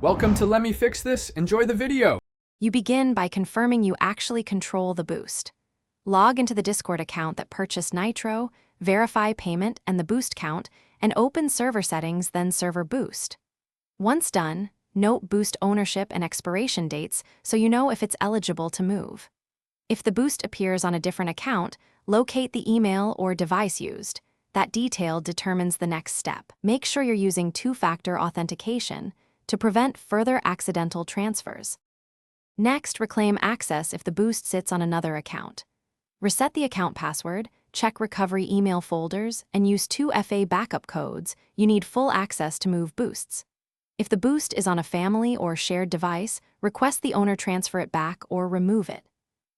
Welcome to Let Me Fix This. Enjoy the video. You begin by confirming you actually control the boost. Log into the Discord account that purchased Nitro, verify payment and the boost count, and open server settings, then server boost. Once done, note boost ownership and expiration dates so you know if it's eligible to move. If the boost appears on a different account, locate the email or device used. That detail determines the next step. Make sure you're using two-factor authentication to prevent further accidental transfers. Next, reclaim access if the boost sits on another account. Reset the account password, check recovery email folders, and use 2FA backup codes. You need full access to move boosts. If the boost is on a family or shared device, request the owner transfer it back or remove it.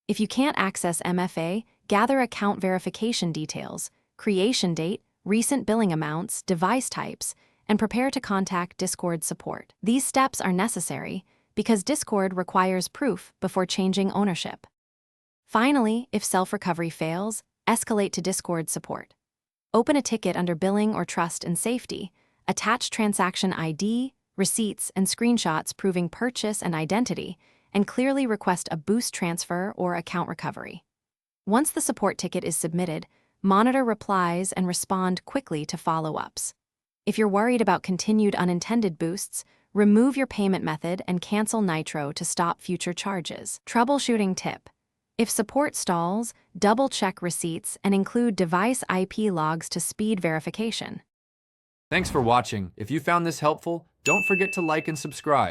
If you can't access MFA, gather account verification details, creation date, recent billing amounts, device types, and prepare to contact Discord support. These steps are necessary because Discord requires proof before changing ownership. Finally, if self-recovery fails, escalate to Discord support. Open a ticket under Billing or Trust and Safety, attach transaction ID, receipts, and screenshots proving purchase and identity, and clearly request a boost transfer or account recovery. Once the support ticket is submitted, monitor replies and respond quickly to follow-ups. If you're worried about continued unintended boosts, remove your payment method and cancel Nitro to stop future charges. Troubleshooting tip: if support stalls, double-check receipts and include device IP logs to speed verification. Thanks for watching. If you found this helpful, don't forget to like and subscribe.